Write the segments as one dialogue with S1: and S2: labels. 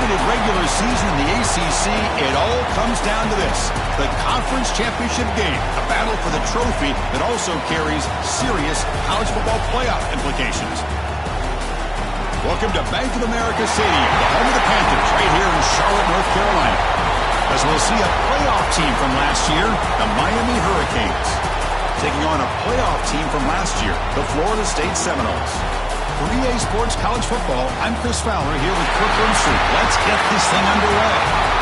S1: limited regular season in the ACC, it all comes down to this: the conference championship game, a battle for the trophy that also carries serious college football playoff implications. Welcome to Bank of America Stadium, the home of the Panthers, right here in Charlotte, North Carolina, as we'll see a playoff team from last year, the Miami Hurricanes, taking on a playoff team from last year, the Florida State Seminoles. For EA Sports College Football, I'm Chris Fowler here with Kirk Lindstrom. Let's get this thing underway.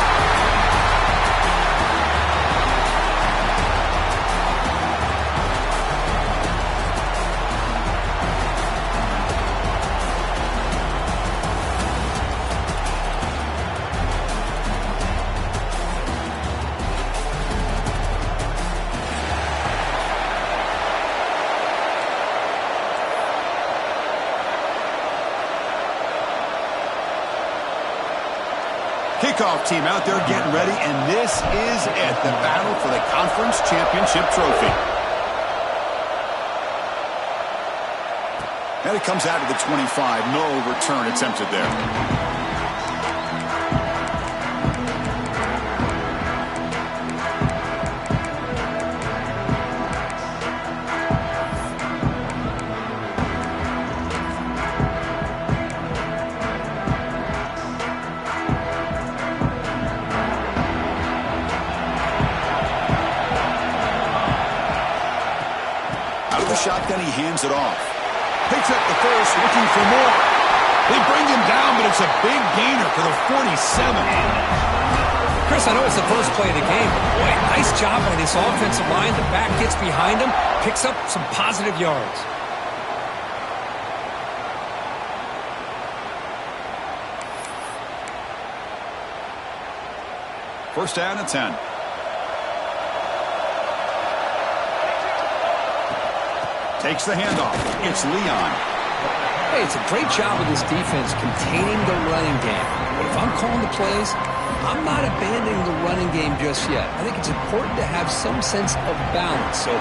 S1: Kickoff team out there getting ready, and this is it, the battle for the conference championship trophy. And it comes out to the 25. No return attempted there. Shotgun, he hands it off. Picks up the first, looking for more. They bring him down, but it's a big gainer for the 47.
S2: Chris, I know it's the first play of the game, but boy, nice job by this offensive line. The back gets behind him, picks up some positive yards.
S1: First down and 10. Takes the handoff. It's Leon.
S2: Hey, it's a great job of this defense containing the running game. But if I'm calling the plays, I'm not abandoning the running game just yet. I think it's important to have some sense of balance. So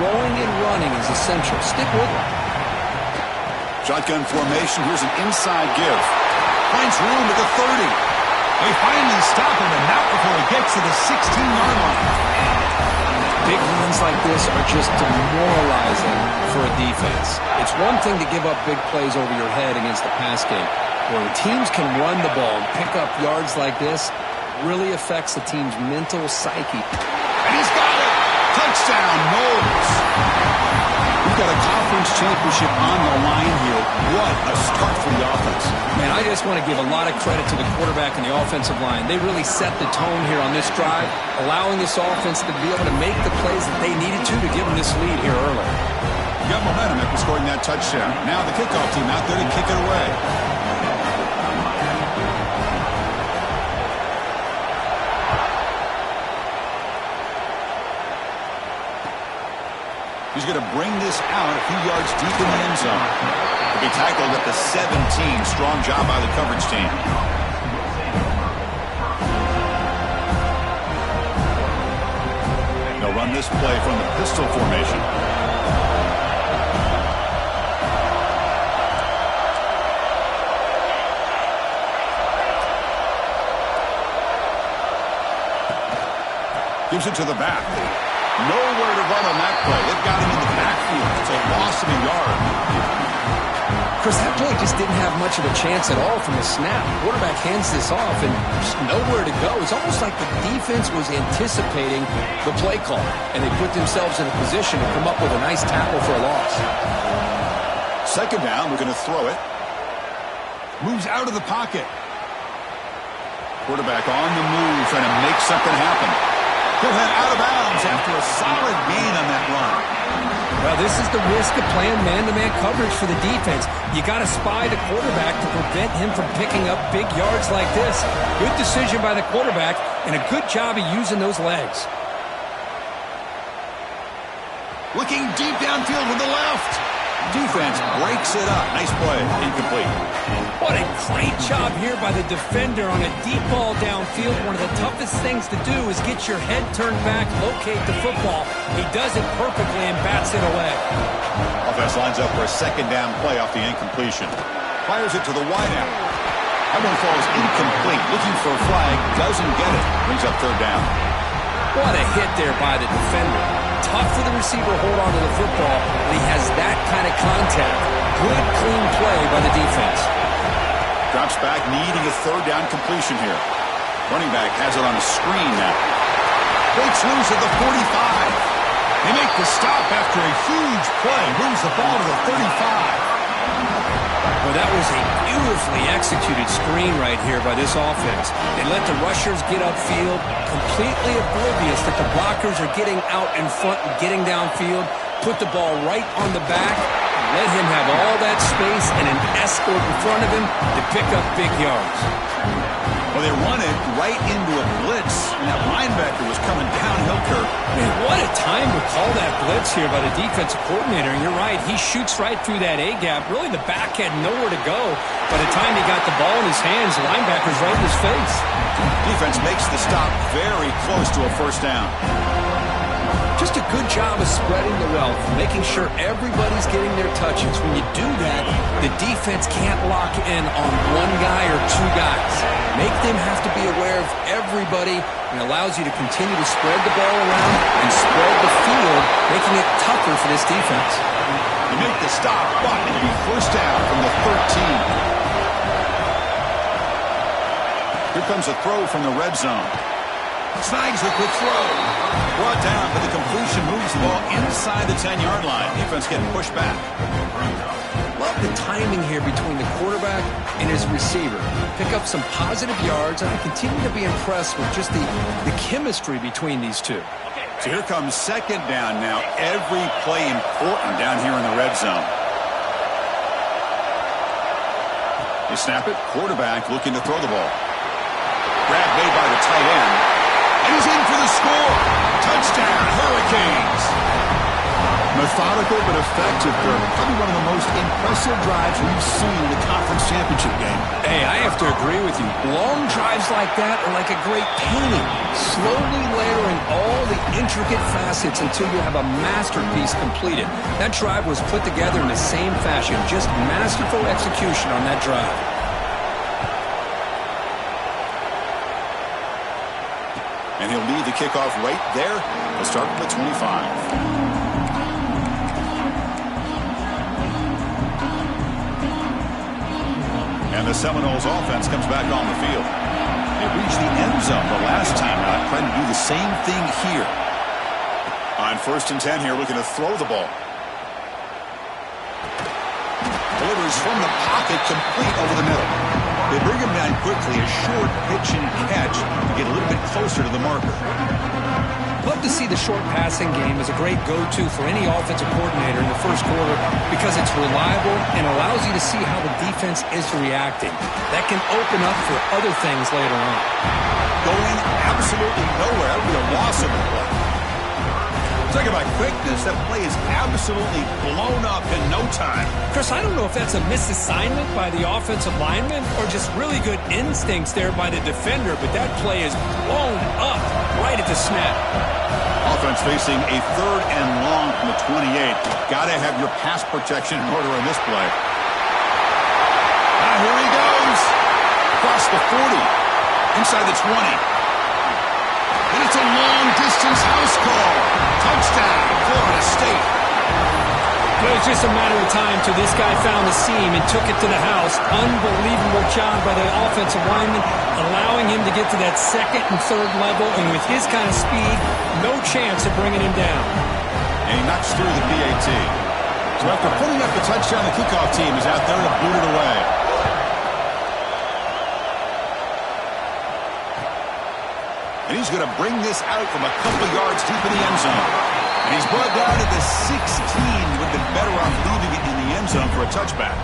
S2: throwing and running is essential. Stick with it.
S1: Shotgun formation. Here's an inside give. Finds room at the 30. They finally stop him, and not before he gets to the 16-yard line.
S2: Big runs like this are just demoralizing for a defense. It's one thing to give up big plays over your head against the pass game. Where teams can run the ball and pick up yards like this, really affects the team's mental psyche.
S1: And he's got it! Touchdown, Knowles! We've got a conference championship on the line here. What a start for the offense.
S2: Man, I just want to give a lot of credit to the quarterback and the offensive line. They really set the tone here on this drive, allowing this offense to be able to make the plays that they needed to give them this lead here early.
S1: You got momentum after scoring that touchdown. Now the kickoff team out there to kick it away. He's going to bring this out a few yards deep in the end zone. He'll be tackled at the 17. Strong job by the coverage team. They'll run this play from the pistol formation. Gives it to the back. Nowhere to run on that play. They've got him in the backfield. It's a loss of a yard.
S2: Chris, that play just didn't have much of a chance at all from the snap. Quarterback hands this off and just nowhere to go. It's almost like the defense was anticipating the play call, and they put themselves in a position to come up with a nice tackle for a loss.
S1: Second down, we're going to throw it. Moves out of the pocket. Quarterback on the move, trying to make something happen. He'll head out of bounds after a solid gain on that run.
S2: Well, this is the risk of playing man-to-man coverage for the defense. You got to spy the quarterback to prevent him from picking up big yards like this. Good decision by the quarterback, and a good job of using those legs.
S1: Looking deep downfield with the left. Defense breaks it up. Nice play. Incomplete.
S2: What a great job here by the defender on a deep ball downfield. One of the toughest things to do is get your head turned back, locate the football. He does it perfectly and bats it away.
S1: Offense lines up for a second down play off the incompletion. Fires it to the wideout. That one falls incomplete. Looking for a flag. Doesn't get it. Brings up third down.
S2: What a hit there by the defender. Tough for the receiver to hold on to the football, but he has that kind of contact. Good, clean play by the defense.
S1: Drops back, needing a third down completion here. Running back has it on a screen now. Breaks loose at the 45. They make the stop after a huge play. Moves the ball to the 35.
S2: Well, that was a beautifully executed screen right here by this offense. They let the rushers get upfield, completely oblivious that the blockers are getting out in front and getting downfield. Put the ball right on the back, let him have all that space and an escort in front of him to pick up big yards.
S1: Well, they run it right into a blitz, and that linebacker was coming downhill, Kirk.
S2: Man, what a time to call that blitz here by the defensive coordinator. And you're right, he shoots right through that A-gap. Really, the back had nowhere to go. By the time he got the ball in his hands, the linebacker's right in his face.
S1: Defense makes the stop very close to a first down.
S2: Just a good job of spreading the wealth, making sure everybody's getting their touches. When you do that, the defense can't lock in on one guy or two guys. Make them have to be aware of everybody, and allows you to continue to spread the ball around and spread the field, making it tougher for this defense.
S1: You make the stop, but it'll be first down from the 13. Here comes a throw from the red zone. Snags the quick throw. Brought down, but the completion moves the ball inside the 10-yard line. Defense getting pushed back.
S2: Love the timing here between the quarterback and his receiver. Pick up some positive yards, and I continue to be impressed with just the chemistry between these two.
S1: So here comes second down now. Every play important down here in the red zone. They snap it. Quarterback looking to throw the ball. Grab made by the tight end. And he's in for the score. Touchdown, Hurricanes. Methodical but effective, Kirk. Probably one of the most impressive drives we've seen in the conference championship game.
S2: Hey, I have to agree with you. Long drives like that are like a great painting. Slowly layering all the intricate facets until you have a masterpiece completed. That drive was put together in the same fashion. Just masterful execution on that drive.
S1: And he'll lead the kickoff right there. He'll start from the 25. And the Seminoles offense comes back on the field. They reached the end zone the last time out, trying to do the same thing here. On 1st and 10 here, looking to throw the ball. Delivers from the pocket, complete over the middle. They bring him down quickly, a short pitch and catch to get a little bit closer to the marker.
S2: Love to see the short passing game as a great go-to for any offensive coordinator in the first quarter because it's reliable and allows you to see how the defense is reacting. That can open up for other things later on.
S1: Going absolutely nowhere. That would be a loss of the play. Talking about quickness, that play is absolutely blown up in no time.
S2: Chris, I don't know if that's a misassignment by the offensive lineman or just really good instincts there by the defender, but that play is blown up right at the snap.
S1: Offense facing a 3rd and long from the 28. Got to have your pass protection in order on this play. Here he goes. Across the 40. Inside the 20. And it's a long-distance house call. Touchdown, Florida State.
S2: It was just a matter of time till this guy found the seam and took it to the house. Unbelievable job by the offensive lineman, allowing him to get to that 2nd and 3rd level. And with his kind of speed, no chance of bringing him down.
S1: And he knocks through the PAT. So after putting up the touchdown, the kickoff team is out there to boot it away. And he's going to bring this out from a couple yards deep in the end zone. And he's brought down at the 16. He would have been better off leaving it in the end zone for a touchback.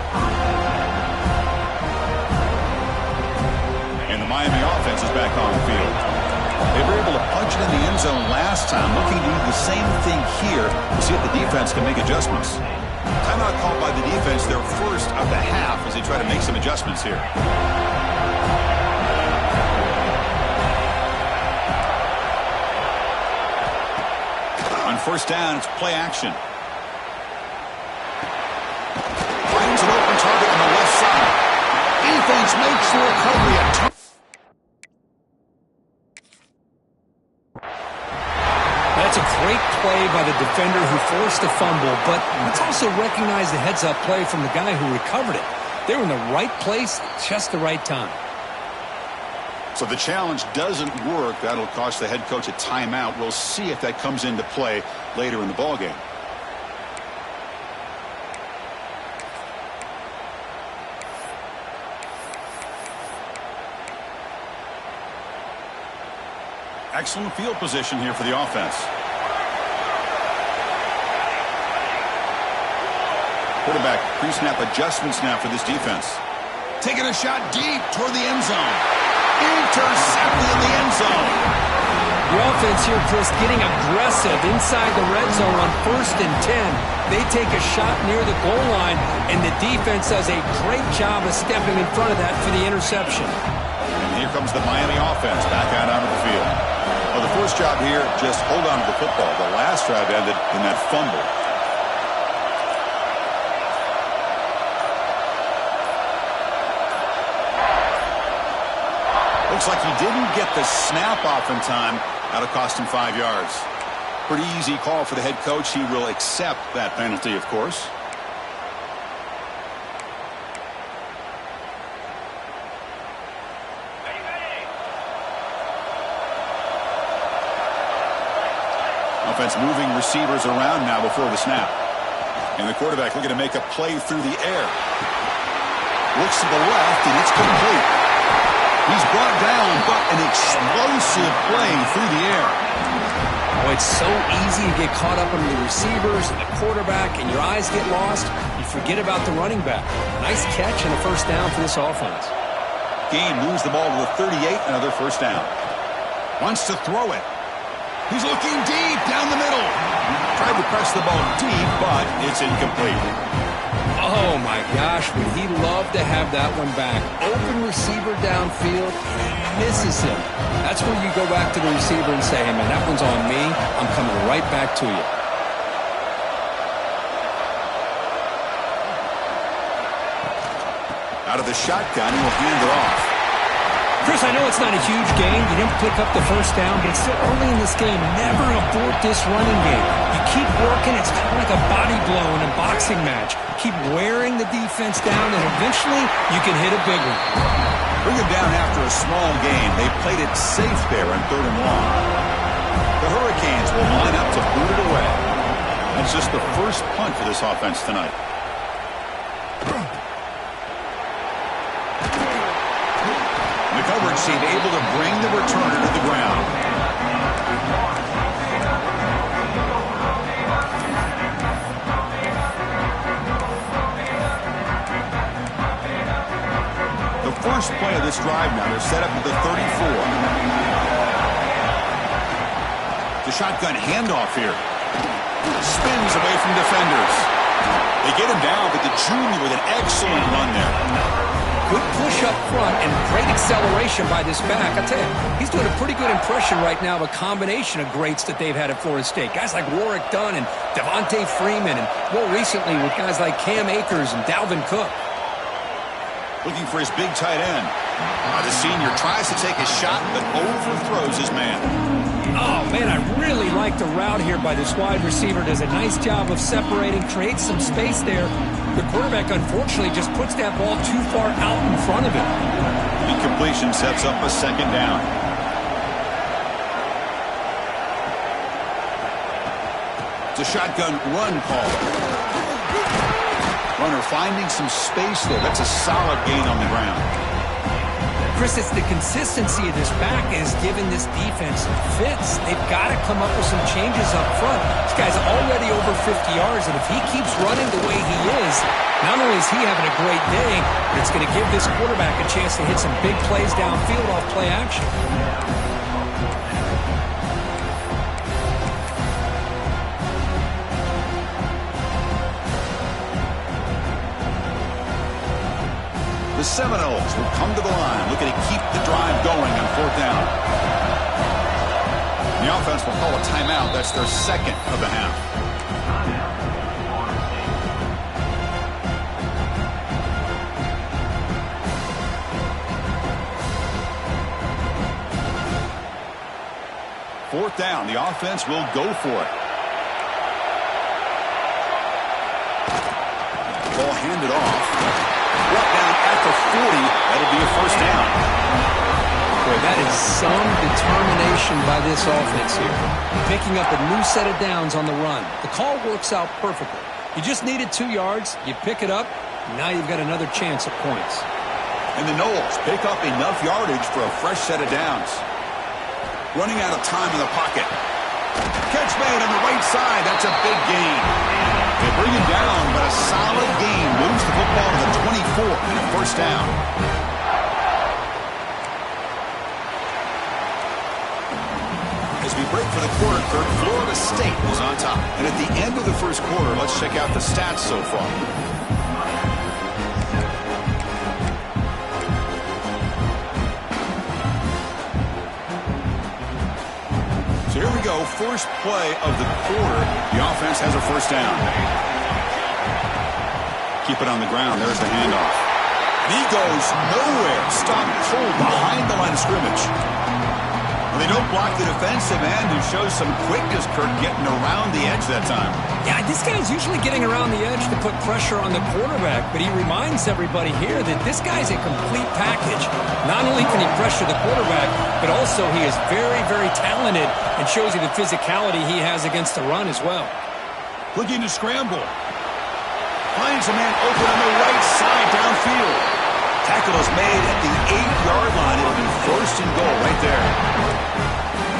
S1: And the Miami offense is back on the field. They were able to punch it in the end zone last time, looking to do the same thing here to see if the defense can make adjustments. Timeout called by the defense, their first of the half, as they try to make some adjustments here. On 1st down, it's play action. Finds an open target on the left side. Defense makes the recovery.
S2: That's a great play by the defender who forced the fumble, but let's also recognize the heads-up play from the guy who recovered it. They were in the right place at just the right time.
S1: So the challenge doesn't work. That'll cost the head coach a timeout. We'll see if that comes into play later in the ballgame. Excellent field position here for the offense. Quarterback pre-snap adjustments now for this defense. Taking a shot deep toward the end zone. Intercepted in the end zone.
S2: The offense here, Chris, getting aggressive inside the red zone on 1st and 10. They take a shot near the goal line, and the defense does a great job of stepping in front of that for the interception.
S1: And here comes the Miami offense back out onto the field. Well, the first job here, just hold on to the football. The last drive ended in that fumble. Looks like he didn't get the snap off in time. That'll cost him 5 yards. Pretty easy call for the head coach. He will accept that penalty, of course. Offense moving receivers around now before the snap. And the quarterback looking to make a play through the air. Looks to the left, and it's complete. He's brought down, but an explosive play through the air.
S2: Oh, it's so easy to get caught up under the receivers and the quarterback, and your eyes get lost. You forget about the running back. Nice catch and a first down for this offense.
S1: Gain moves the ball to the 38, another first down. Wants to throw it. He's looking deep down the middle. Tried to press the ball deep, but it's incomplete.
S2: Oh, my gosh, would he love to have that one back. Open receiver downfield, he misses him. That's where you go back to the receiver and say, hey, man, that one's on me. I'm coming right back to you.
S1: Out of the shotgun, he'll hand it off.
S2: Chris, I know it's not a huge game. You didn't pick up the first down, but it's still early in this game. Never abort this running game. You keep working. It's kind of like a body blow in a boxing match. Keep wearing the defense down, and eventually you can hit a big one.
S1: Bring them down after a small gain. They played it safe there on 3rd and long. The Hurricanes will line up to boot it away. That's just the first punt for this offense tonight. The coverage team able to bring the returner to the ground. The first play of this drive now, they're set up at the 34. The shotgun handoff here. Spins away from defenders. They get him down, but the junior with an excellent run there.
S2: Good push up front and great acceleration by this back. I tell you, he's doing a pretty good impression right now of a combination of greats that they've had at Florida State. Guys like Warwick Dunn and Devontae Freeman, and more recently with guys like Cam Akers and Dalvin Cook.
S1: Looking for his big tight end. The senior tries to take a shot, but overthrows his man.
S2: Oh, man, I really like the route here by this wide receiver. Does a nice job of separating, creates some space there. The quarterback, unfortunately, just puts that ball too far out in front of him.
S1: Incompletion sets up a second down. It's a shotgun run call. Runner finding some space there. That's a solid gain on the ground.
S2: Chris, it's the consistency of this back is giving this defense fits. They've got to come up with some changes up front. This guy's already over 50 yards, and if he keeps running the way he is, not only is he having a great day, but it's going to give this quarterback a chance to hit some big plays downfield off play action.
S1: The Seminoles will come to the line, looking to keep the drive going on 4th down. The offense will call a timeout. That's their second of the half. 4th down. The offense will go for it. Ball handed off. Brought down at the 40. That'll be a 1st down.
S2: Boy, that is some determination by this offense here. Picking up a new set of downs on the run. The call works out perfectly. You just needed 2 yards. You pick it up. Now you've got another chance at points.
S1: And the Noles pick up enough yardage for a fresh set of downs. Running out of time in the pocket. Catch made on the right side. That's a big gain. They bring him down, but a solid gain moves the football to the 24 and a 1st down. As we break for the quarter, Kirk, Florida State is on top. And at the end of the 1st quarter, let's check out the stats so far. So here we go, first play of the quarter. The offense has a 1st down. Keep it on the ground. There's the handoff. He goes nowhere. Stop cold behind the line of scrimmage. Well, they don't block the defensive end, who shows some quickness, Kirk, getting around the edge that time.
S2: Yeah, this guy's usually getting around the edge to put pressure on the quarterback, but he reminds everybody here that this guy's a complete package. Not only can he pressure the quarterback, but also he is very, very talented and shows you the physicality he has against the run as well.
S1: Looking to scramble. Finds a man open on the right side downfield. Tackle is made at the 8-yard line. It'll be 1st and goal right there.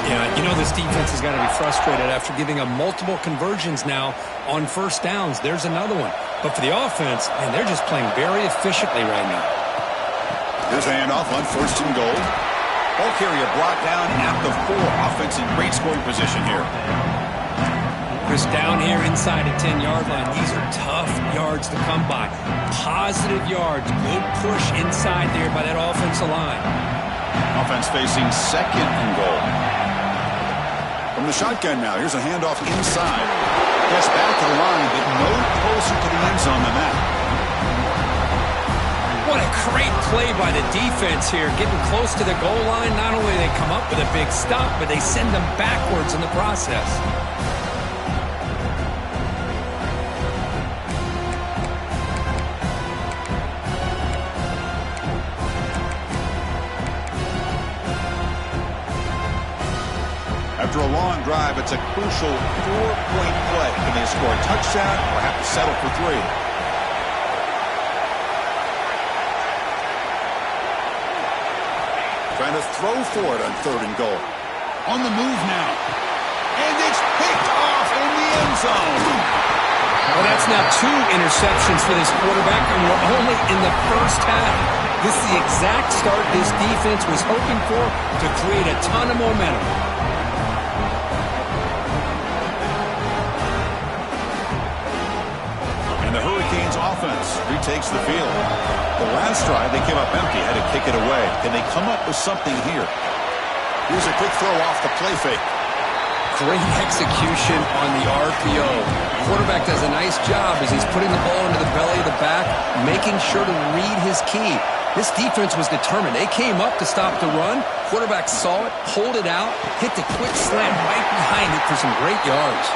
S2: Yeah, you know this defense has got to be frustrated after giving up multiple conversions now on 1st downs. There's another one. But for the offense, man, they're just playing very efficiently right now.
S1: Here's a handoff on 1st and goal. Ball carrier brought down at the 4. Offense in great scoring position here.
S2: Chris, down here inside the 10-yard line, these are tough yards to come by. Positive yards, good push inside there by that offensive line.
S1: Offense facing 2nd and goal. From the shotgun now, here's a handoff inside. Gets back to the line, but no closer to the end zone than that.
S2: What a great play by the defense here. Getting close to the goal line, not only do they come up with a big stop, but they send them backwards in the process.
S1: After a long drive, it's a crucial 4-point play. Can they score a touchdown or have to settle for 3? Trying to throw for it on 3rd and goal. On the move now. And it's picked off in the end zone.
S2: Well, that's now 2 interceptions for this quarterback, and we're only in the 1st half. This is the exact start this defense was hoping for to create a ton of momentum.
S1: The Hurricanes offense retakes the field. The last drive, they came up empty, had to kick it away. Can they come up with something here? Here's a quick throw off the play fake.
S2: Great execution on the RPO. The quarterback does a nice job as he's putting the ball into the belly of the back, making sure to read his key. This defense was determined. They came up to stop the run. Quarterback saw it, pulled it out, hit the quick slant right behind it for some great yards.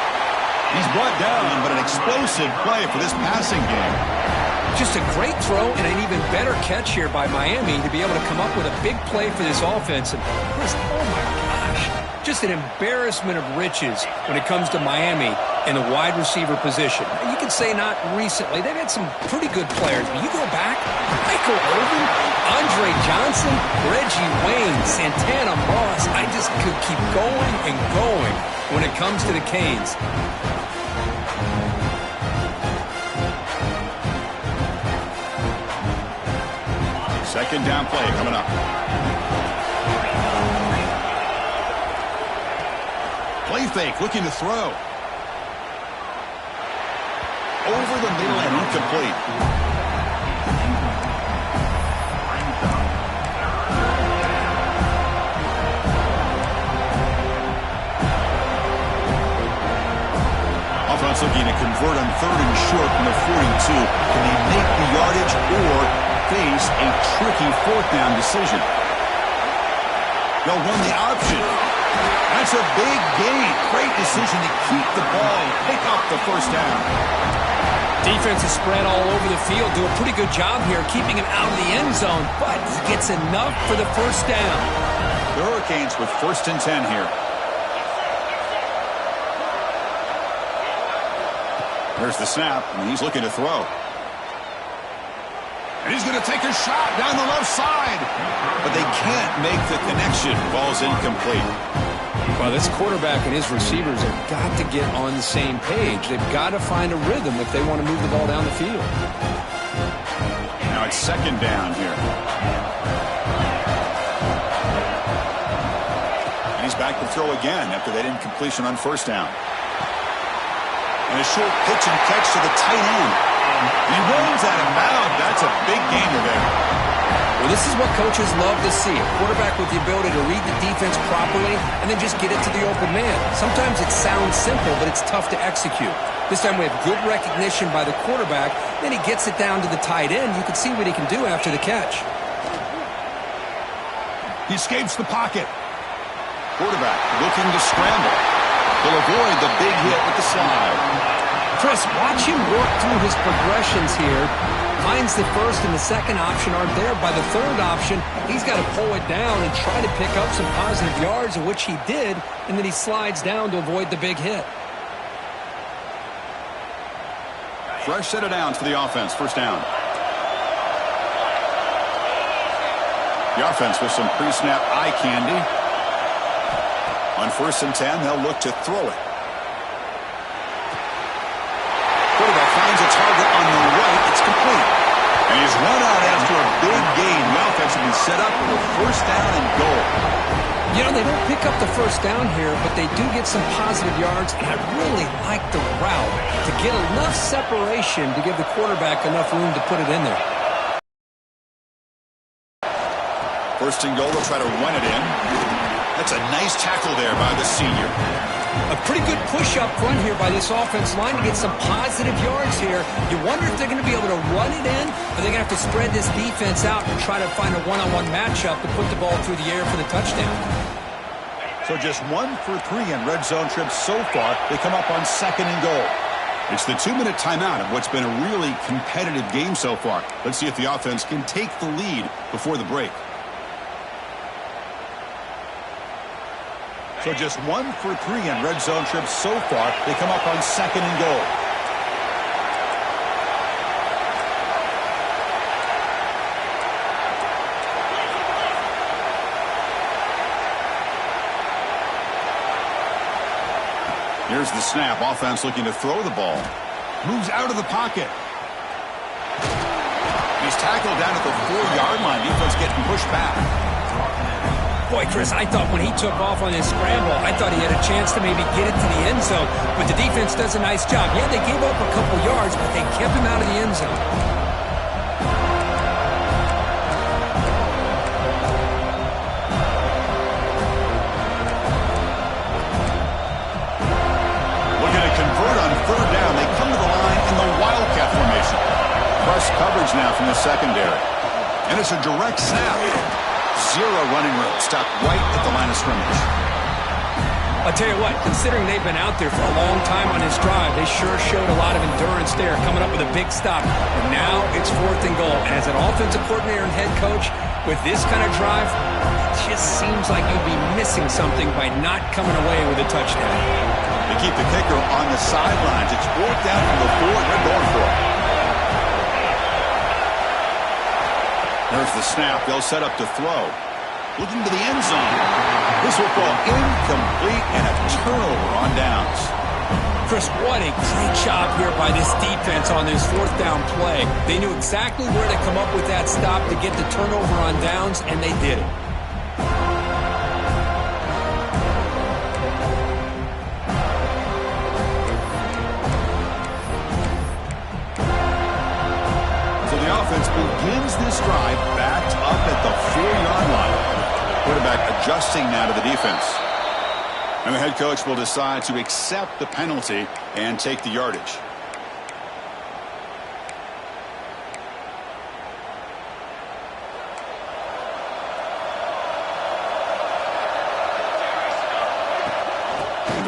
S1: He's brought down, but an explosive play for this passing game.
S2: Just a great throw and an even better catch here by Miami to be able to come up with a big play for this offense. And Chris, oh my gosh, just an embarrassment of riches when it comes to Miami in the wide receiver position. You could say not recently. They've had some pretty good players, but you go back, Michael Irvin, Andre Johnson, Reggie Wayne, Santana Moss. I just could keep going and going when it comes to the Canes.
S1: Second down play coming up. Play fake, looking to throw. Over the middle and incomplete. Offense looking to convert on 3rd and short from the 42. Can they make the yardage or face a tricky 4th down decision? They'll run the option. That's a big gain. Great decision to keep the ball and pick up the first down.
S2: Defense is spread all over the field. Do a pretty good job here keeping him out of the end zone, but he gets enough for the first down.
S1: The Hurricanes with 1st and 10 here. There's the snap, and he's looking to throw. And he's going to take a shot down the left side. But they can't make the connection. Ball's incomplete.
S2: Well, this quarterback and his receivers have got to get on the same page. They've got to find a rhythm if they want to move the ball down the field.
S1: Now it's 2nd down here. And he's back to throw again after that incompletion on 1st down. And a short pitch and catch to the tight end. He rolls out of bounds. That's a big gainer there.
S2: Well, this is what coaches love to see. A quarterback with the ability to read the defense properly and then just get it to the open man. Sometimes it sounds simple, but it's tough to execute. This time we have good recognition by the quarterback. Then he gets it down to the tight end. You can see what he can do after the catch.
S1: He escapes the pocket. Quarterback looking to scramble. He'll avoid the big hit with the slide.
S2: Chris, watch him work through his progressions here. Finds the first and the second option aren't there. By the third option, he's got to pull it down and try to pick up some positive yards, of which he did, and then he slides down to avoid the big hit.
S1: Fresh set of downs for the offense. 1st down. The offense with some pre-snap eye candy. On 1st and 10, they'll look to throw it. Quarterback finds a target on the right. It's complete. And he's run out after a big gain. The offense will be set up with a 1st down and goal.
S2: You know, they don't pick up the first down here, but they do get some positive yards. And I really like the route to get enough separation to give the quarterback enough room to put it in there.
S1: 1st and goal. They'll try to run it in. That's a nice tackle there by the senior.
S2: A pretty good push up front here by this offense line to get some positive yards here. You wonder if they're going to be able to run it in, or they're going to have to spread this defense out and try to find a one-on-one matchup to put the ball through the air for the touchdown.
S1: So just 1 for 3 in red zone trips so far. They come up on 2nd and goal. It's the 2-minute timeout of what's been a really competitive game so far. Let's see if the offense can take the lead before the break. So just 1 for 3 in red zone trips so far. They come up on 2nd and goal. Here's the snap. Offense looking to throw the ball. Moves out of the pocket. He's tackled down at the 4-yard line. Defense getting pushed back.
S2: Boy, Chris, I thought when he took off on his scramble, I thought he had a chance to maybe get it to the end zone. But the defense does a nice job. Yeah, they gave up a couple yards, but they kept him out of the end zone.
S1: Looking to convert on 3rd down. They come to the line in the Wildcat formation. Press coverage now from the secondary. And it's a direct snap. 0 running room. Stopped right at the line of scrimmage.
S2: I'll tell you what, considering they've been out there for a long time on this drive, they sure showed a lot of endurance there, coming up with a big stop. And now it's 4th and goal. And as an offensive coordinator and head coach, with this kind of drive, it just seems like you'd be missing something by not coming away with a touchdown.
S1: They keep the kicker on the sidelines. It's 4th down from the 4, and they're going for it. There's the snap. They'll set up to throw. Looking to the end zone. This will fall incomplete and a turnover on downs.
S2: Chris, what a great job here by this defense on this 4th down play. They knew exactly where to come up with that stop to get the turnover on downs, and they did it.
S1: So the offense begins this drive backed up at the 4-yard line. Quarterback adjusting now to the defense. And the head coach will decide to accept the penalty and take the yardage.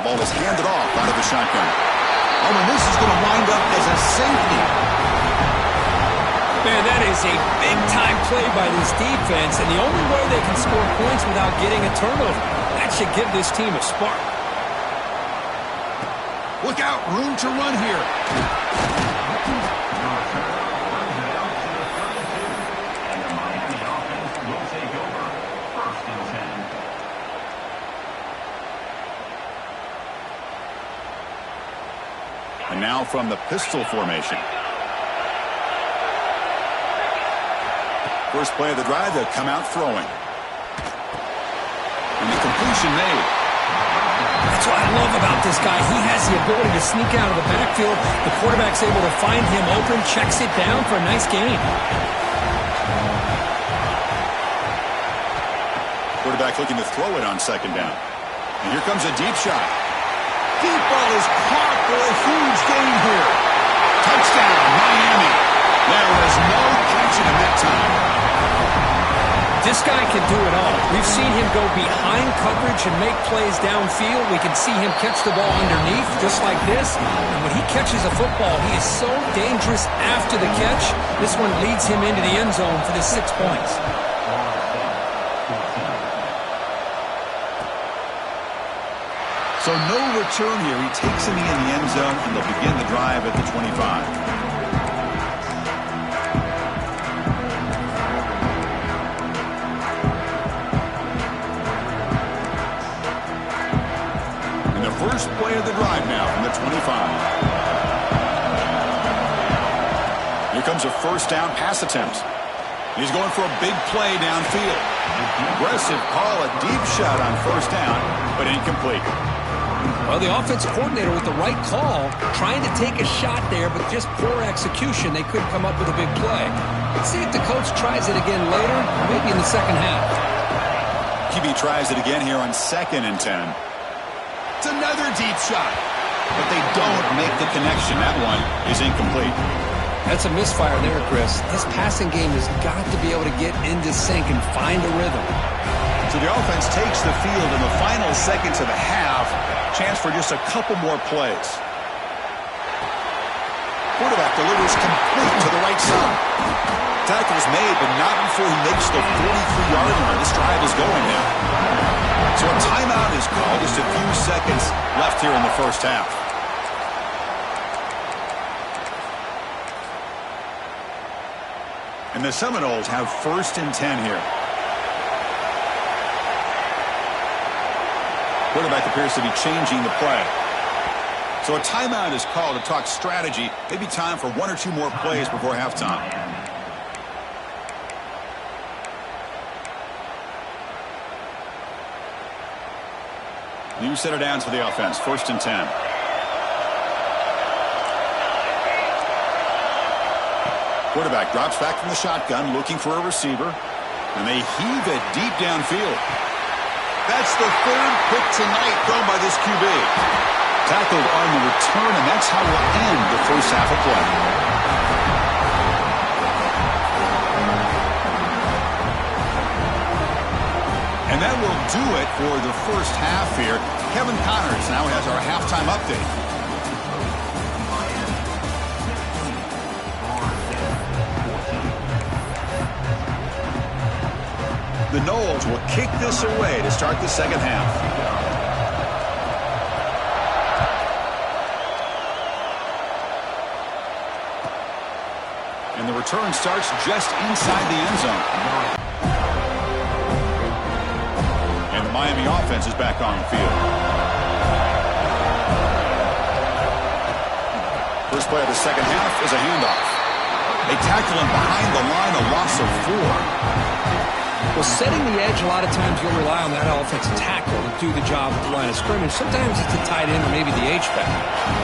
S1: ball is handed off out of the shotgun. Oh, and this is going to wind up as a safety.
S2: Man, that is a big-time play by this defense, and the only way they can score points without getting a turnover. That should give this team a spark.
S1: Look out, room to run here. And now from the pistol formation. First play of the drive, they'll come out throwing. And the completion made.
S2: That's what I love about this guy. He has the ability to sneak out of the backfield. The quarterback's able to find him open, checks it down for a nice gain.
S1: Quarterback looking to throw it on second down. And here comes a deep shot. Deep ball is caught for a huge gain here. Touchdown, Miami. There was no catching him that time.
S2: This guy can do it all. We've seen him go behind coverage and make plays downfield. We can see him catch the ball underneath, just like this. And when he catches a football, he is so dangerous after the catch. This one leads him into the end zone for the 6 points.
S1: So no return here. He takes him in the end zone, and they'll begin the drive at the 25. First play of the drive now from the 25. Here comes a first down pass attempt. He's going for a big play downfield. Aggressive call, a deep shot on first down, but incomplete.
S2: Well, the offensive coordinator with the right call, trying to take a shot there, but just poor execution. They couldn't come up with a big play. Let's see if the coach tries it again later, maybe in the second half.
S1: QB tries it again here on 2nd and 10. It's another deep shot, but they don't make the connection. That one is incomplete.
S2: That's a misfire there, Chris. This passing game has got to be able to get into sync and find a rhythm.
S1: So the offense takes the field in the final seconds of the half. Chance for just a couple more plays. Quarterback delivers complete to the right side. Tackle is made, but not before he makes the 43-yard line. This drive is going now. So a timeout is called. Just a few seconds left here in the first half. And the Seminoles have 1st and 10 here. Quarterback appears to be changing the play. So a timeout is called to talk strategy. Maybe time for 1 or 2 more plays before halftime. New center downs for the offense. 1st and 10. Quarterback drops back from the shotgun, looking for a receiver. And they heave it deep downfield. That's the 3rd pick tonight thrown by this QB. Tackled on the return, and that's how we'll end the first half of play. And that will do it for the first half here. Kevin Connors now has our halftime update. The Noles will kick this away to start the second half. And the return starts just inside the end zone. Miami offense is back on the field. First play of the second half is a handoff. They tackle him behind the line, a loss of 4.
S2: Well, setting the edge, a lot of times you'll rely on that offensive tackle to do the job at the line of scrimmage. Sometimes it's the tight end or maybe the H-back.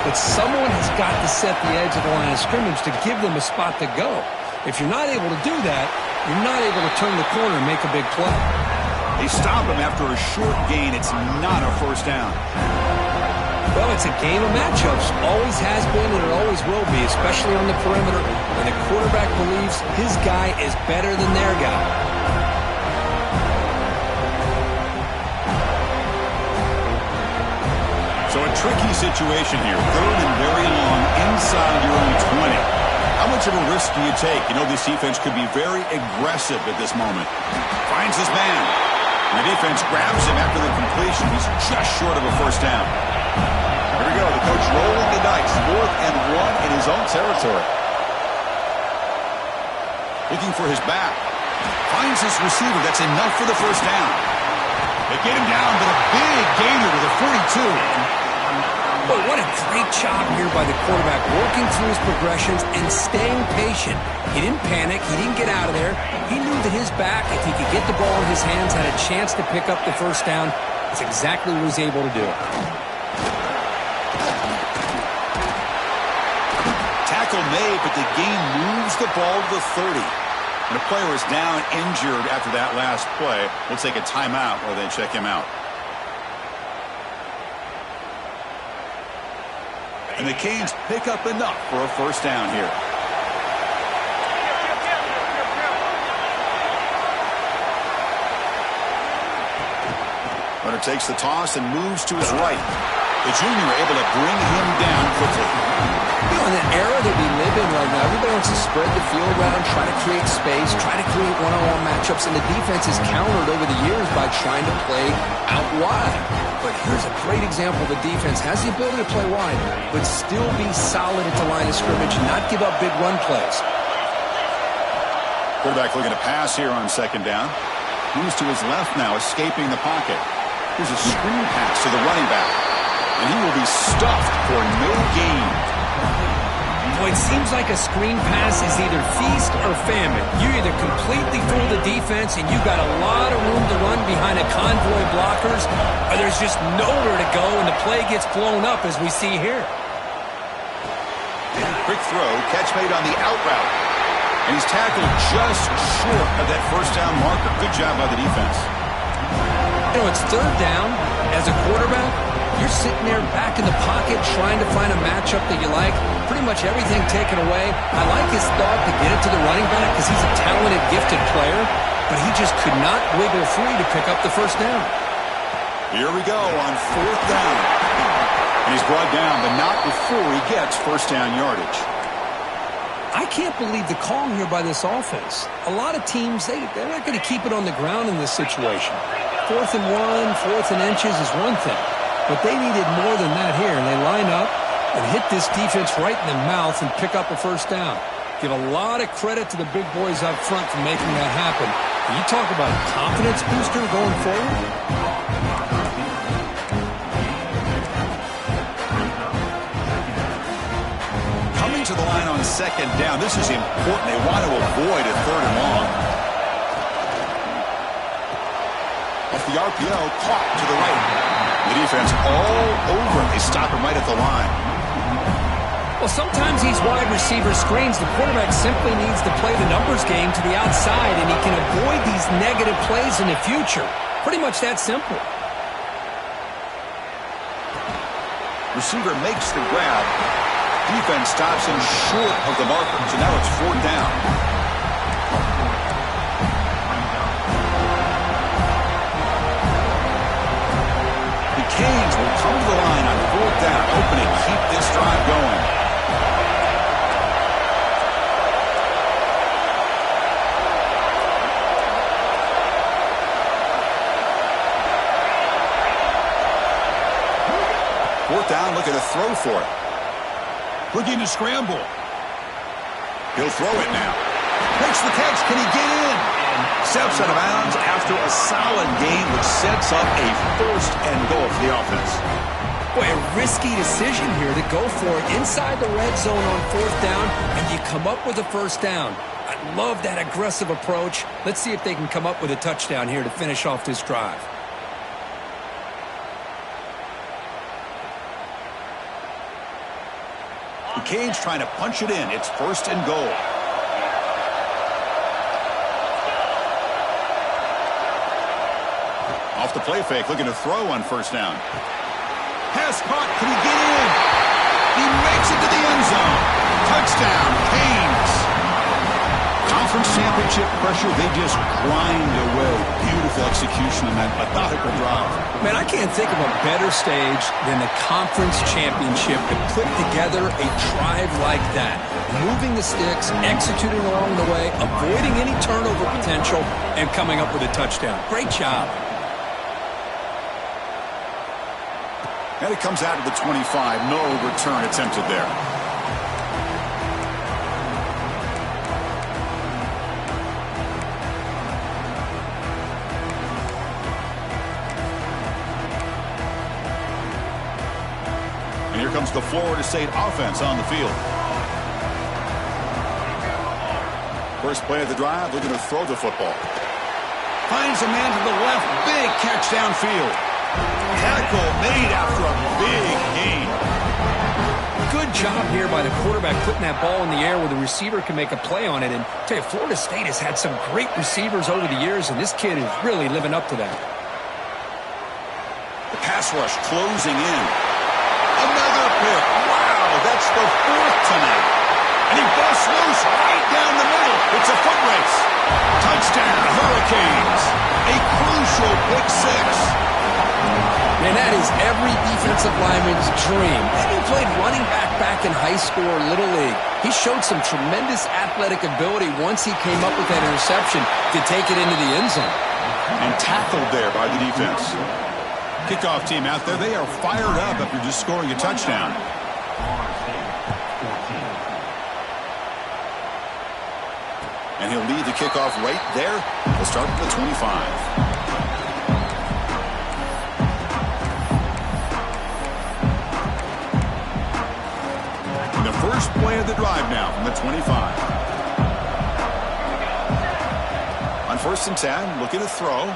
S2: But someone has got to set the edge of the line of scrimmage to give them a spot to go. If you're not able to do that, you're not able to turn the corner and make a big play.
S1: They stop him after a short gain. It's not a first down.
S2: Well, it's a game of matchups. Always has been and it always will be, especially on the perimeter when the quarterback believes his guy is better than their guy.
S1: So a tricky situation here. Third and very long inside your own 20. How much of a risk do you take? You know, this defense could be very aggressive at this moment. Finds his man. And the defense grabs him after the completion. He's just short of a first down. Here we go. The coach rolling the dice. 4th and 1 in his own territory. Looking for his back. Finds his receiver. That's enough for the first down. They get him down, but a big gainer to the 42.
S2: But what a great job here by the quarterback, working through his progressions and staying patient. He didn't panic. He didn't get out of there. He knew that his back, if he could get the ball in his hands, had a chance to pick up the first down. That's exactly what he was able to do.
S1: Tackle made, but the gain moves the ball to the 30. And the player is down injured after that last play. We'll take a timeout while they check him out. And the Canes pick up enough for a first down here. Runner takes the toss and moves to his right. The junior able to bring him down quickly.
S2: You know, in the era that we live in right now, everybody wants to spread the field around, try to create space, try to create one-on-one matchups, and the defense is countered over the years by trying to play out wide. But here's a great example. The defense has the ability to play wide, but still be solid at the line of scrimmage and not give up big run plays.
S1: Quarterback looking to pass here on second down. Moves to his left now, escaping the pocket. Here's a screen pass to the running back. And he will be stuffed for no gain.
S2: Well, it seems like a screen pass is either feast or famine. You either completely fool the defense and you got a lot of room to run behind a convoy of blockers, or there's just nowhere to go and the play gets blown up as we see here.
S1: Quick throw, catch made on the out route. And he's tackled just short of that first down marker. Good job by the defense.
S2: You know, it's third down. As a quarterback, you're sitting there back in the pocket trying to find a matchup that you like. Pretty much everything taken away. I like his thought to get it to the running back because he's a talented, gifted player, but he just could not wiggle free to pick up the first down.
S1: Here we go on 4th down. And he's brought down, but not before he gets first down yardage.
S2: I can't believe the call here by this offense. A lot of teams, they're not going to keep it on the ground in this situation. 4th and 1, 4th and inches is one thing. But they needed more than that here, and they line up and hit this defense right in the mouth and pick up a first down. Give a lot of credit to the big boys up front for making that happen. And you talk about a confidence booster going forward.
S1: Coming to the line on second down. This is important. They want to avoid a 3rd and long. Off the RPO, caught to the right. The defense all over. They stop him right at the line.
S2: Well, sometimes these wide receiver screens, the quarterback simply needs to play the numbers game to the outside, and he can avoid these negative plays in the future. Pretty much that simple.
S1: Receiver makes the grab. Defense stops him short of the marker. So now it's 4th down. The Canes will come to the line on 4th down, hoping to keep this drive going. Fourth down, looking to throw for it. Looking to scramble. He'll throw it now. Makes the catch. Can he get in? And steps out of bounds after a solid game, which sets up a 1st and goal for the offense.
S2: Boy, a risky decision here to go for it inside the red zone on 4th down, and you come up with a first down. I love that aggressive approach. Let's see if they can come up with a touchdown here to finish off this drive.
S1: The Canes trying to punch it in. It's 1st and goal. Off the play fake, looking to throw on 1st down. Pass caught. Can he get in? He makes it to the end zone. Touchdown, Canes. Conference championship pressure, they just grind away. Beautiful execution on that methodical drive.
S2: Man, I can't think of a better stage than the conference championship to put together a drive like that. Moving the sticks, executing along the way, avoiding any turnover potential, and coming up with a touchdown. Great job.
S1: And it comes out of the 25. No return attempted there. And here comes the Florida State offense on the field. First play of the drive, they're going to throw the football. Finds a man to the left. Big catch downfield. Tackle made after a big gain.
S2: Good job here by the quarterback putting that ball in the air where the receiver can make a play on it. And I tell you, Florida State has had some great receivers over the years, and this kid is really living up to that.
S1: The pass rush closing in. Another pick. Wow, that's the fourth tonight. And he busts loose right down the middle. It's a foot race. Touchdown, Hurricanes. A crucial pick six.
S2: Man, that is every defensive lineman's dream. And he played running back in high school or Little League. He showed some tremendous athletic ability once he came up with that interception to take it into the end zone.
S1: And tackled there by the defense. Kickoff team out there, they are fired up after just scoring a touchdown. And he'll lead the kickoff right there. We'll start at the 25. First play of the drive now from the 25. On 1st and 10, looking to throw.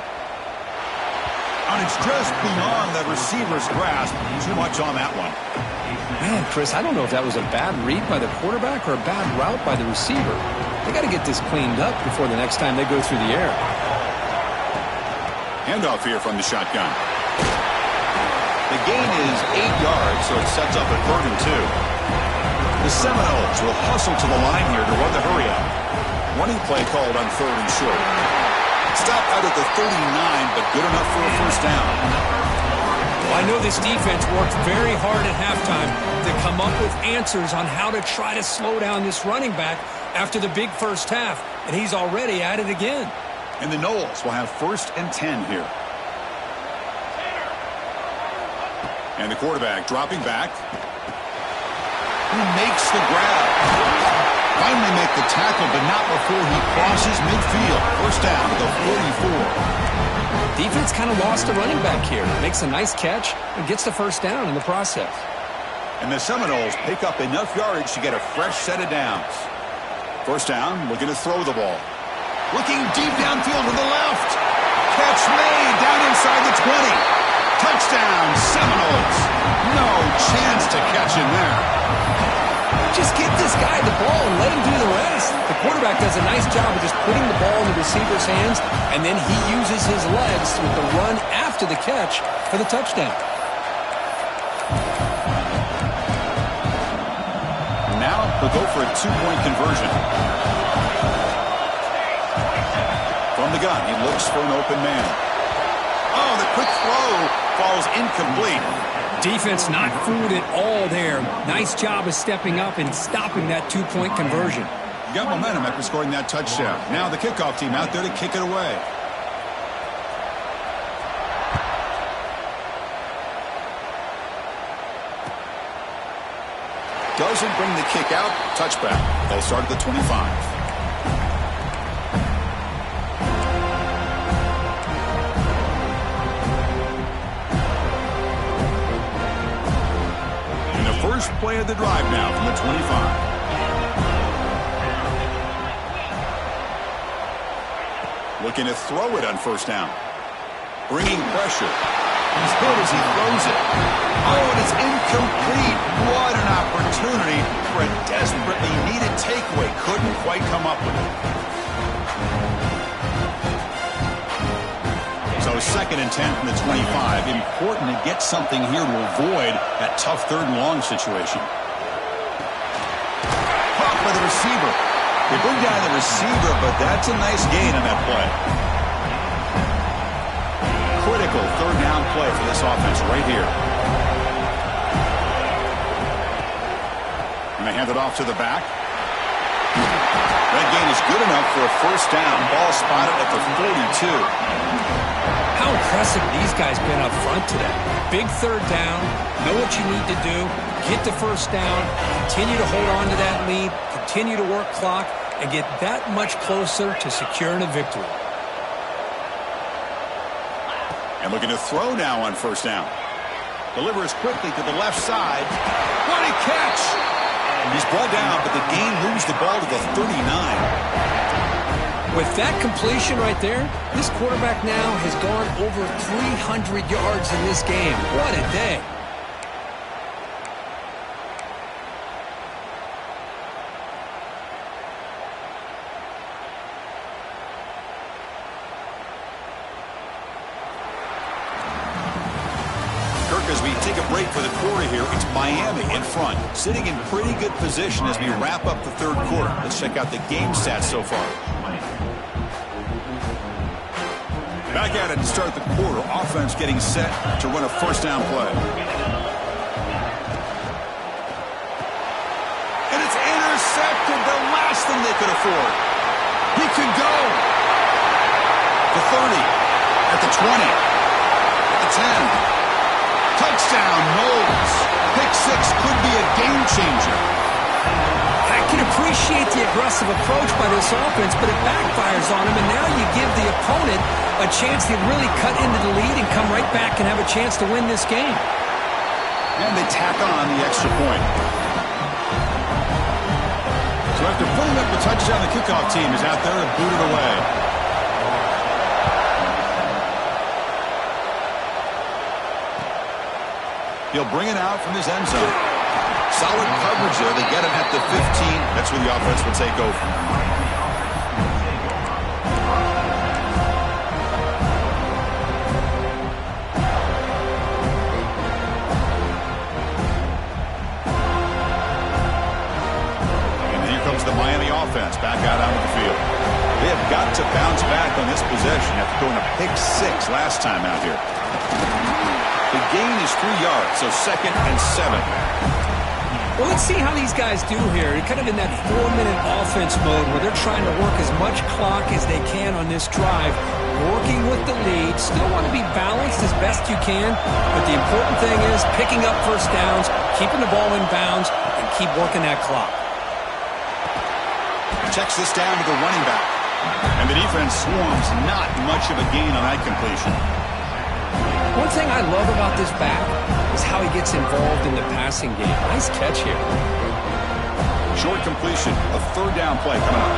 S1: And it's just beyond the receiver's grasp. Too much on that one.
S2: Man, Chris, I don't know if that was a bad read by the quarterback or a bad route by the receiver. They got to get this cleaned up before the next time they go through the air.
S1: Handoff here from the shotgun. The gain is 8 yards, so it sets up a 3rd and 2. The Seminoles will hustle to the line here to run the hurry-up. Running play called on 3rd and short. Stop out at the 39, but good enough for a first down.
S2: Well, I know this defense worked very hard at halftime to come up with answers on how to try to slow down this running back after the big first half, and he's already at it again.
S1: And the Noles will have 1st and 10 here. And the quarterback dropping back. Who makes the grab. Finally make the tackle, but not before he crosses midfield. First down to the 44.
S2: Defense kind of lost a running back here. Makes a nice catch and gets the first down in the process.
S1: And the Seminoles pick up enough yardage to get a fresh set of downs. First down, looking to throw the ball. Looking deep downfield to the left. Catch made down inside the 20. Touchdown, Seminoles. No chance to catch him there.
S2: Just get this guy the ball and let him do the rest. The quarterback does a nice job of just putting the ball in the receiver's hands, and then he uses his legs with the run after the catch for the touchdown.
S1: Now they'll go for a 2-point conversion. From the gun, he looks for an open man. Oh, the quick throw falls incomplete.
S2: Defense not fooled at all there. Nice job of stepping up and stopping that 2-point conversion.
S1: You got momentum after scoring that touchdown. Now the kickoff team out there to kick it away. Doesn't bring the kick out. Touchback. They'll start at the 25. First play of the drive now from the 25. Looking to throw it on first down. Bringing pressure. He's hit as he throws it. Oh, and it's incomplete. What an opportunity for a desperately needed takeaway. Couldn't quite come up with it. So 2nd and 10 from the 25. Important to get something here to avoid that tough 3rd and long situation. Caught by the receiver. They bring down the receiver, but that's a nice gain on that play. Critical third down play for this offense right here. And they hand it off to the back. That gain is good enough for a first down. Ball spotted at the 42.
S2: How impressive these guys been up front today. Big third down, know what you need to do, get the first down, continue to hold on to that lead, continue to work clock, and get that much closer to securing a victory.
S1: And looking to throw now on first down. Delivers quickly to the left side. What a catch! He's brought down, but the gain moves the ball to the 39.
S2: With that completion right there, this quarterback now has gone over 300 yards in this game. What a day.
S1: As we take a break for the quarter here, it's Miami in front, sitting in pretty good position as we wrap up the third quarter. Let's check out the game stats so far. Back at it to start the quarter. Offense getting set to run a first down play. And it's intercepted, the last thing they could afford. He can go. The 30, at the 20, at the 10. Touchdown, Knowles. Pick six could be a game changer.
S2: I can appreciate the aggressive approach by this offense, but it backfires on him, and now you give the opponent a chance to really cut into the lead and come right back and have a chance to win this game.
S1: And they tack on the extra point. So after putting up the touchdown, the kickoff team is out there and booted away. He'll bring it out from his end zone. Solid coverage there. They get him at the 15. That's where the offense will take over. And here comes the Miami offense back out onto the field. They have got to bounce back on this possession after going a pick six last time out here. The gain is 3 yards, so 2nd and 7.
S2: Well, let's see how these guys do here. They're kind of in that 4-minute offense mode where they're trying to work as much clock as they can on this drive, working with the lead. Still want to be balanced as best you can, but the important thing is picking up first downs, keeping the ball in bounds, and keep working that clock.
S1: Checks this down to the running back. And the defense swarms not much of a gain on that completion.
S2: One thing I love about this back is how he gets involved in the passing game. Nice catch here.
S1: Short completion, a third down play coming up.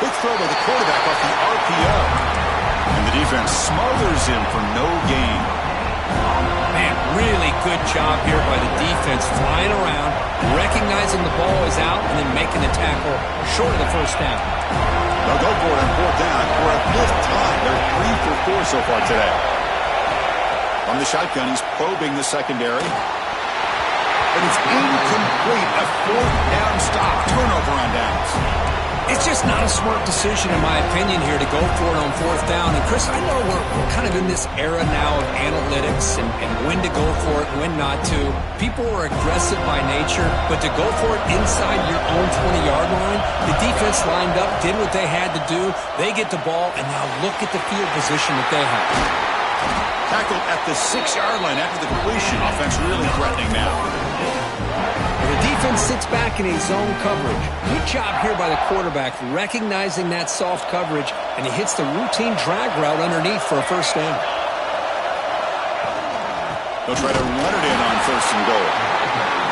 S1: Quick throw by the quarterback off the RPO. And the defense smothers him for no gain.
S2: Man, really good job here by the defense flying around, recognizing the ball is out, and then making the tackle short of the first down.
S1: They'll go for it on fourth down for a fifth time. They're 3 for 4 so far today. From the shotgun, he's probing the secondary. But it's incomplete. A fourth down stop. Turnover on downs.
S2: It's just not a smart decision, in my opinion, here to go for it on fourth down. And, Chris, I know we're kind of in this era now of analytics and when to go for it, when not to. People are aggressive by nature, but to go for it inside your own 20-yard line, the defense lined up, did what they had to do. They get the ball, and now look at the field position that they have.
S1: Tackled at the 6-yard line after the completion. Offense really threatening now.
S2: The defense sits back in a zone coverage. Good job here by the quarterback, recognizing that soft coverage, and he hits the routine drag route underneath for a first down.
S1: They'll try to run it in on first and goal.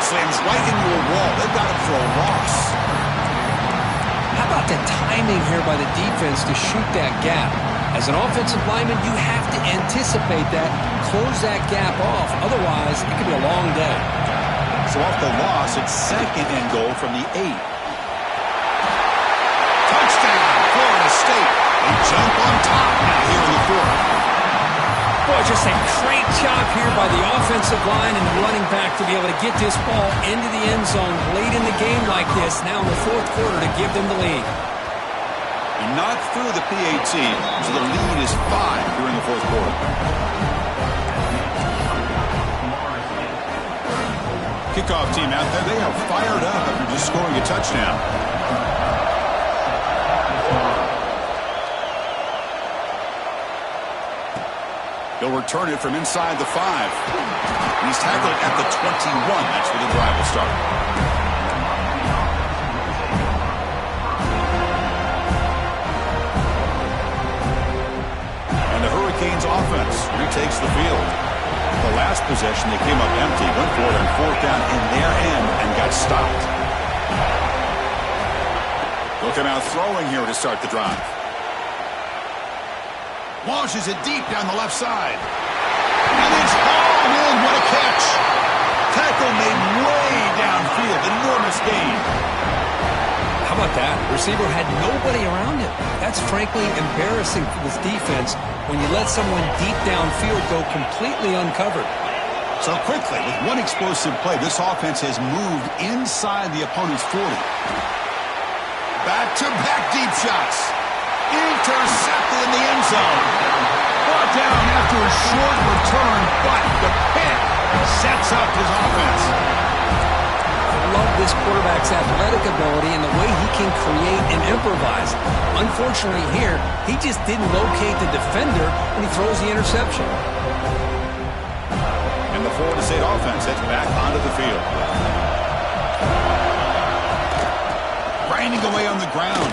S1: Slams right into a wall. They've got him for a loss.
S2: How about the timing here by the defense to shoot that gap? As an offensive lineman, you have to anticipate that, close that gap off. Otherwise, it could be a long day.
S1: So off the loss, it's 2nd and goal from the 8. Touchdown, Florida State. They jump on top now here in the 4th.
S2: Boy, just a great job here by the offensive line and the running back to be able to get this ball into the end zone late in the game like this, now in the fourth quarter, to give them the lead.
S1: And not through the PAT, so the lead is 5 during the fourth quarter. Kickoff team out there, they are fired up after just scoring a touchdown. He'll return it from inside the 5. He's tackled at the 21. That's where the drive will start. And the Hurricanes offense retakes the field. The last possession, they came up empty, went for it on fourth down in their end and got stopped. They'll come out throwing here to start the drive. Launches it deep down the left side. And it's hauled in. What a catch. Tackle made way downfield. Enormous gain.
S2: How about that? Receiver had nobody around him. That's frankly embarrassing for this defense when you let someone deep downfield go completely uncovered.
S1: So quickly, with one explosive play, this offense has moved inside the opponent's 40. Back-to-back deep shots. Intercepted in the end zone. Brought down after a short return, but the pick sets up his offense.
S2: I love this quarterback's athletic ability and the way he can create and improvise. Unfortunately here, he just didn't locate the defender when he throws the interception.
S1: And the Florida State offense heads back onto the field. Grinding away on the ground.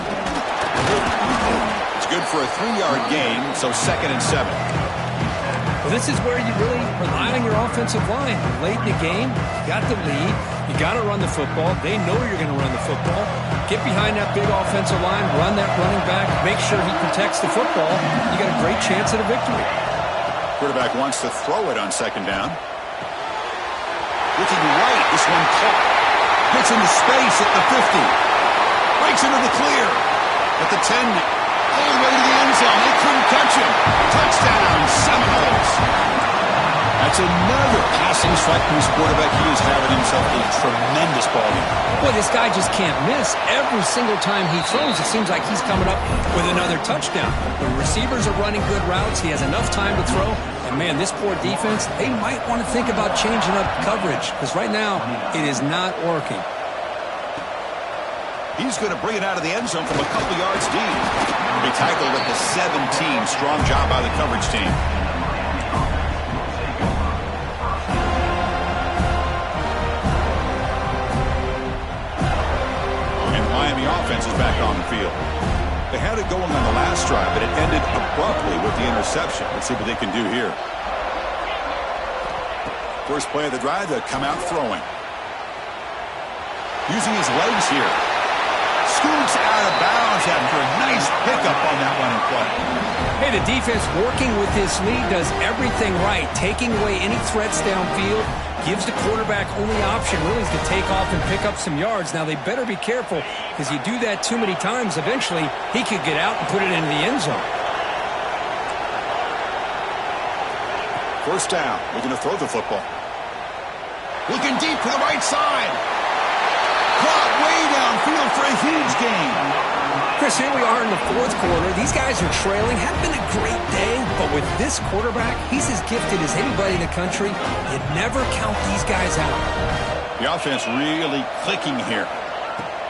S1: It's good for a 3-yard gain, so 2nd and 7.
S2: Well, this is where you really rely on your offensive line. Late in the game, you got the lead. You got to run the football. They know you're going to run the football. Get behind that big offensive line, run that running back, make sure he protects the football. You got a great chance at a victory.
S1: Quarterback wants to throw it on 2nd down. Looking right, this one caught. Gets into space at the 50. Breaks into the clear. At the 10, all the way to the end zone. They couldn't catch him. Touchdown, Seminoles. That's another passing strike from his quarterback. He is having himself a tremendous ball game.
S2: Boy, this guy just can't miss. Every single time he throws, it seems like he's coming up with another touchdown. The receivers are running good routes. He has enough time to throw. And, man, this poor defense, they might want to think about changing up coverage because right now it is not working.
S1: He's going to bring it out of the end zone from a couple yards deep. He tackled at the 17. Strong job by the coverage team. And Miami offense is back on the field. They had it going on the last drive, but it ended abruptly with the interception. Let's see what they can do here. First play of the drive, to come out throwing. Using his legs here. Scoots out of bounds after a nice pickup on that running play.
S2: Hey, the defense working with this lead does everything right. Taking away any threats downfield, gives the quarterback only option really is to take off and pick up some yards. Now, they better be careful because you do that too many times, eventually he could get out and put it into the end zone.
S1: First down, looking to throw the football. Looking deep to the right side. Caught way downfield for a huge gain.
S2: Chris, here we are in the fourth quarter. These guys are trailing. Hadn't been a great day, but with this quarterback, he's as gifted as anybody in the country. You never count these guys out.
S1: The offense really clicking here.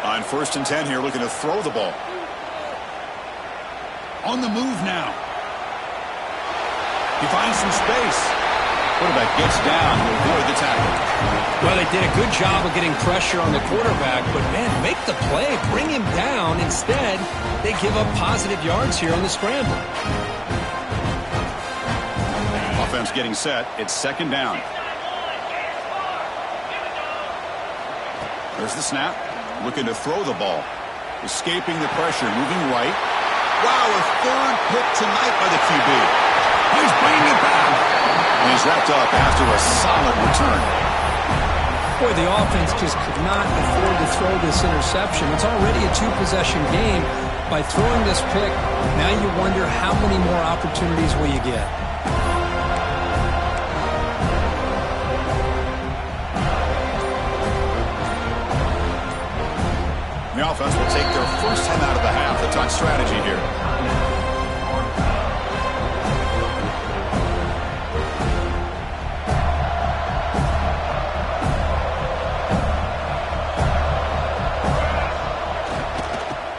S1: On 1st and 10 here, looking to throw the ball. On the move now. He finds some space. Quarterback gets down to avoid the tackle.
S2: Well, they did a good job of getting pressure on the quarterback, but, man, make the play. Bring him down. Instead, they give up positive yards here on the scramble.
S1: Offense getting set. It's 2nd down. There's the snap. Looking to throw the ball. Escaping the pressure. Moving right. Wow, a 3rd pick tonight by the QB. He's bringing it back. And he's wrapped up after a solid return.
S2: Boy, the offense just could not afford to throw this interception. It's already a 2-possession game. By throwing this pick, now you wonder how many more opportunities will you get.
S1: The offense will take their first time out of the half. The tuck strategy here.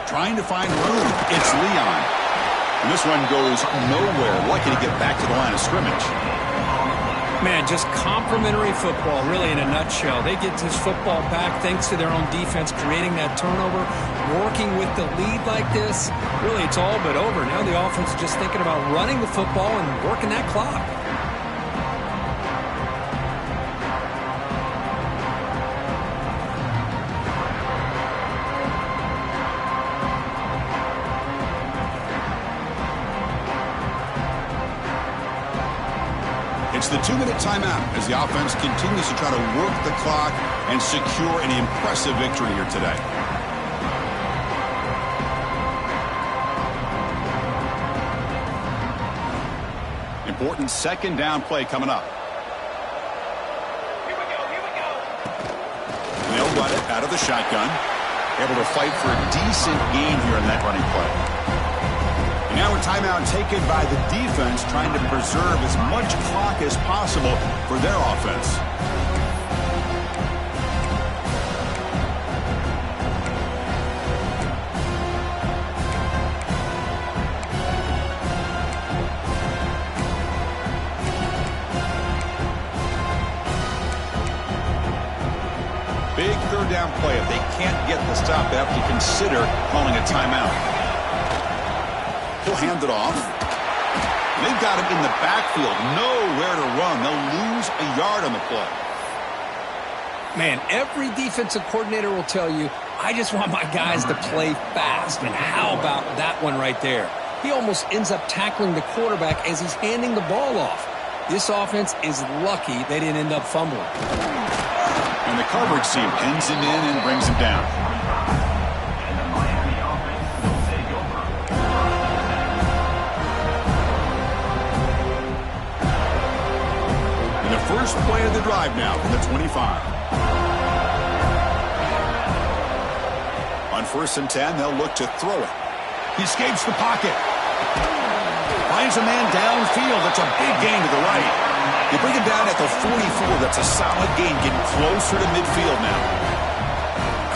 S1: Trying to find room. It's Leon. And this one goes nowhere. Lucky to get back to the line of scrimmage.
S2: Man, just complimentary football, really, in a nutshell. They get this football back thanks to their own defense, creating that turnover, working with the lead like this. Really, it's all but over. Now the offense is just thinking about running the football and working that clock.
S1: It's the 2-minute timeout as the offense continues to try to work the clock and secure an impressive victory here today. Important second down play coming up.
S3: Here we go.
S1: And they'll run it out of the shotgun. Able to fight for a decent gain here in that running play. And now a timeout taken by the defense, trying to preserve as much clock as possible for their offense. Big third down play. If they can't get the stop, they have to consider calling a timeout. He'll hand it off. They've got him in the backfield. Nowhere to run. They'll lose a yard on the play.
S2: Man, every defensive coordinator will tell you, I just want my guys to play fast. And how about that one right there? He almost ends up tackling the quarterback as he's handing the ball off. This offense is lucky they didn't end up fumbling.
S1: And the coverage team pins him in and brings him down. First play of the drive now from the 25. On 1st and 10, they'll look to throw it. He escapes the pocket. Finds a man downfield. That's a big gain to the right. They bring him down at the 44. That's a solid gain, getting closer to midfield now.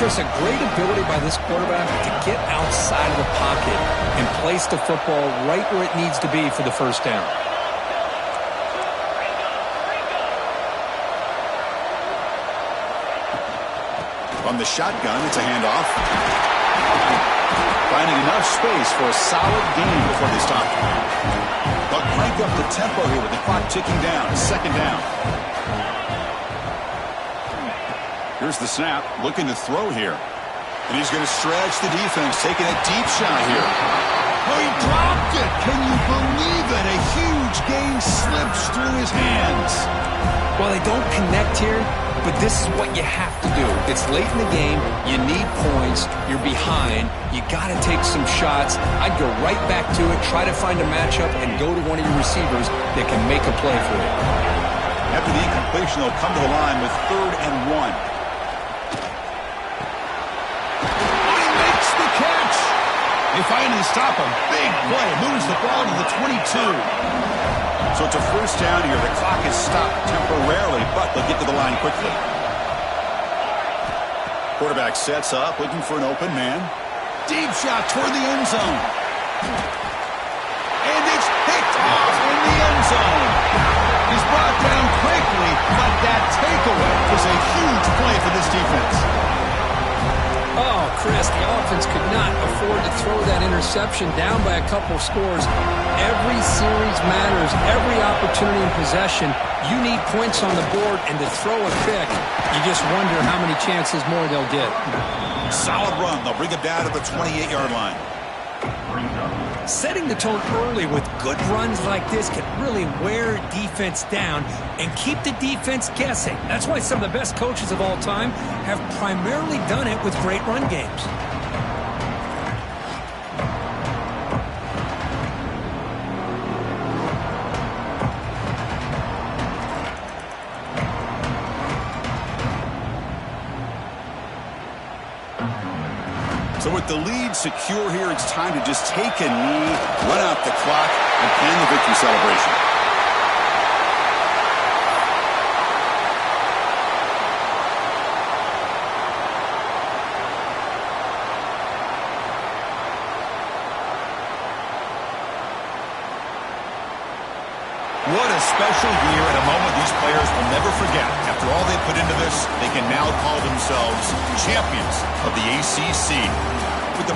S2: Chris, a great ability by this quarterback to get outside of the pocket and place the football right where it needs to be for the first down.
S1: From the shotgun, it's a handoff. Finding enough space for a solid gain before they stop. They'll crank up the tempo here with the clock ticking down. Second down. Here's the snap. Looking to throw here. And he's going to stretch the defense, taking a deep shot here. Oh, he dropped it. Can you believe it? A huge gain slips through his hands.
S2: Well, they don't connect here, but this is what you have to do. It's late in the game. You need points. You're behind. You got to take some shots. I'd go right back to it, try to find a matchup, and go to one of your receivers that can make a play for you.
S1: After the incompletion, they'll come to the line with 3rd and 1. He makes the catch. They finally stop him. Big play. Moves the ball to the 22. So it's a first down here. The clock is stopped temporarily, but they'll get to the line quickly. Quarterback sets up, looking for an open man. Deep shot toward the end zone. And it's picked off in the end zone. He's brought down quickly, but that takeaway is a huge play for this defense.
S2: Oh, Chris, the offense could not afford to throw that interception down by a couple scores. Every series matters. Every opportunity in possession, you need points on the board, and to throw a pick, you just wonder how many chances more they'll get.
S1: Solid run. They'll bring it down to the 28-yard line.
S2: Setting the tone early with good runs like this can really wear defense down and keep the defense guessing. That's why some of the best coaches of all time have primarily done it with great run games.
S1: So with the lead secure here, it's time to just take a knee, run out the clock, and plan the victory celebration. What a special year and a moment these players will never forget. After all they put into this, they can now call themselves champions of the ACC. With the